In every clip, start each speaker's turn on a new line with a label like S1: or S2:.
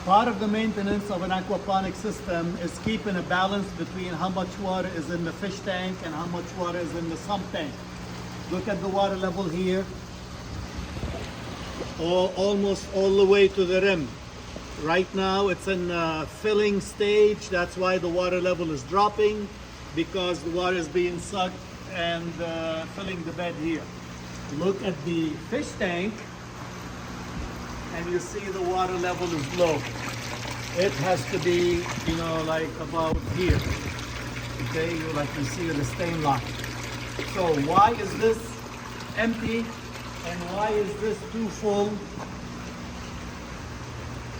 S1: Part of the maintenance of an aquaponic system is keeping a balance between how much water is in the fish tank and how much water is in the sump tank. Look at the water level here, almost all the way to the rim. Right now it's in a filling stage. That's why the water level is dropping, because the water is being sucked and filling the bed here. Look at the fish tank and you see the water level is low. It has to be, like about here. Okay, like you see the stain line. So why is this empty and why is this too full?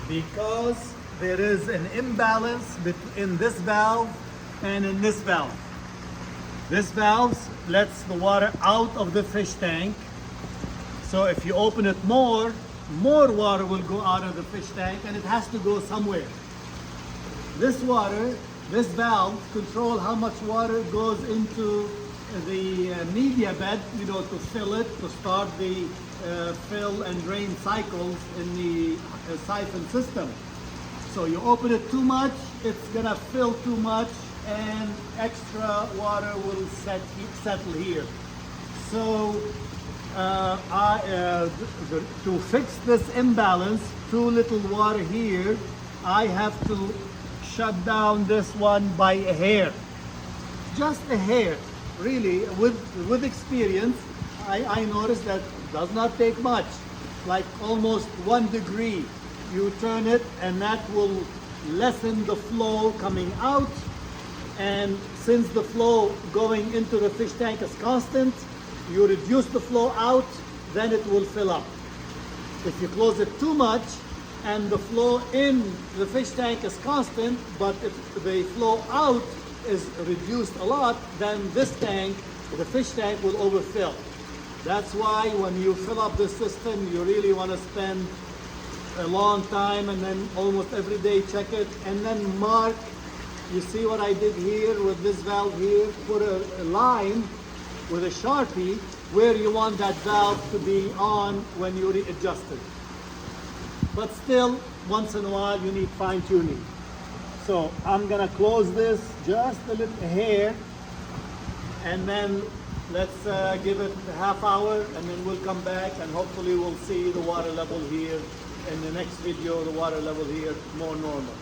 S1: Because there is an imbalance between this valve and in this valve. This valve lets the water out of the fish tank. So if you open it more water will go out of the fish tank and it has to go somewhere. This water, this valve control how much water goes into the media bed, to fill it, to start the fill and drain cycles in the siphon system. So you open it too much, it's gonna fill too much and extra water will settle here. So to fix this imbalance, too little water here, I have to shut down this one by a hair. Just a hair. Really, with experience, I noticed that does not take much, like almost 1 degree. You turn it and that will lessen the flow coming out, and since the flow going into the fish tank is constant, you reduce the flow out, then it will fill up. If you close it too much and the flow in the fish tank is constant, but if the flow out is reduced a lot, then this tank, the fish tank, will overfill. That's why when you fill up the system, you really want to spend a long time and then almost every day check it and then mark. You see what I did here with this valve here? Put a line with a Sharpie where you want that valve to be on when you readjust it. But still, once in a while, you need fine tuning. So I'm gonna close this just a little hair, and then let's give it a half hour, and then we'll come back and hopefully we'll see the water level here in the next video, the water level here more normal.